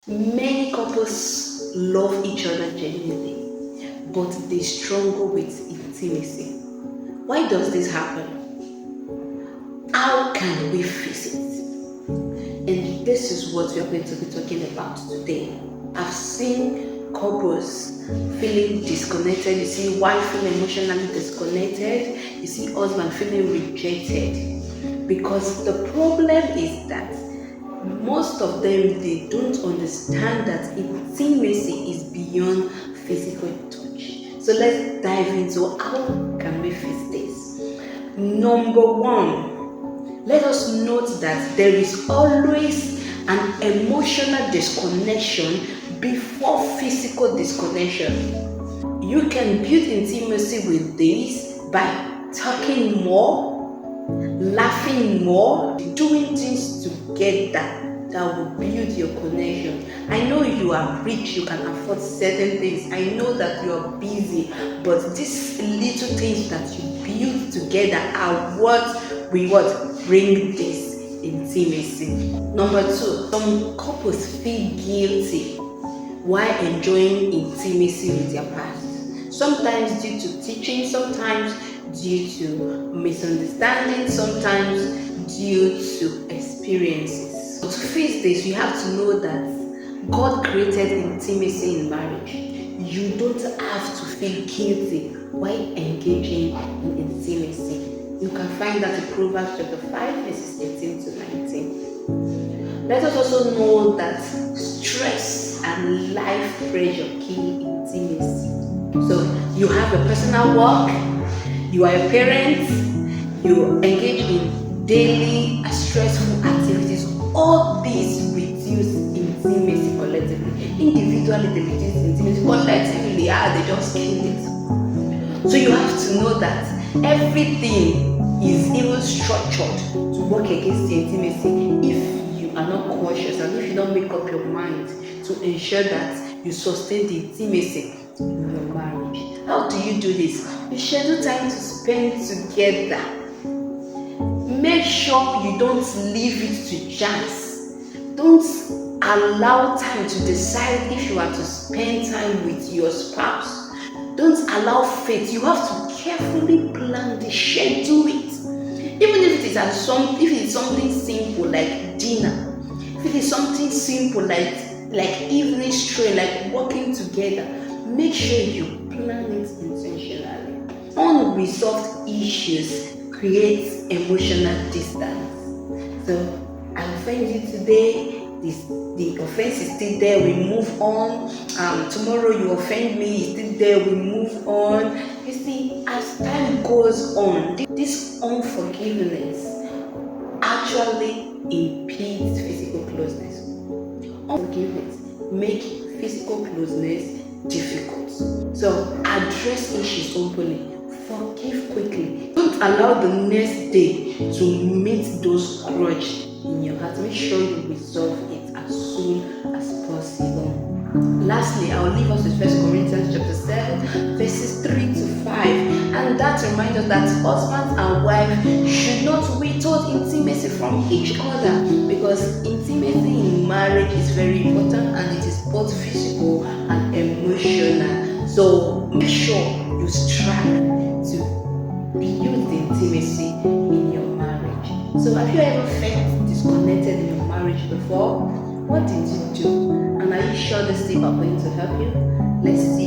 Many couples love each other genuinely, but they struggle with intimacy. Why does this happen? How can we fix it? And this is what we are going to be talking about today. I've seen couples feeling disconnected. You see wife feeling emotionally disconnected. You see husband feeling rejected. Because the problem is that most of them they don't understand that intimacy is beyond physical touch. So let's dive into how can we fix this. Number one, let us note that there is always an emotional disconnection before physical disconnection. You can build intimacy with this by talking more, laughing more, doing things together that will build your connection. I know you are rich, you can afford certain things. I know that you are busy, but these little things that you build together are what bring this intimacy. Number two, some couples feel guilty while enjoying intimacy with their partner. Sometimes due to teaching, sometimes due to misunderstanding, sometimes due to experiences. To face this, you have to know that God created intimacy in marriage. You don't have to feel guilty while engaging in intimacy. You can find that in Proverbs chapter 5, verses 18 to 19. Let us also know that stress and life pressure kill intimacy. So you have a personal work, you are a parent, you engage in daily stressful activities. All these reduce intimacy collectively. Individually they reduce intimacy, collectively they just kill it. So you have to know that everything is even structured to work against the intimacy if you are not cautious and if you don't make up your mind to ensure that you sustain the intimacy in your marriage. How do you do this? You schedule time to spend together. Make sure you don't leave it to chance. Don't allow time to decide if you are to spend time with your spouse. Don't allow fate. You have to carefully plan the schedule it. Even if it is something simple like dinner, if it is something simple like evening stroll, like walking together, make sure you plan it intentionally. Unresolved issues create emotional distance. So I offend you today. The offense is still there, we move on. Tomorrow you offend me, it's still there, we move on. You see, as time goes on, this unforgiveness actually impedes physical closeness. Unforgiveness make physical closeness difficult. So address issues openly. Forgive quickly. Don't allow the next day to meet those grudges in your heart. Make sure you resolve it as soon as possible. Lastly, I will leave us with 1 Corinthians chapter 7, verses 3 to 5. And that reminds us that husband and wife should not withhold intimacy from each other, because intimacy in marriage is very important and it is both physical and emotional. So make sure you strive to build intimacy in your marriage. So have you ever felt disconnected in your marriage before? What did you do? And are you sure this tip are going to help you? Let's see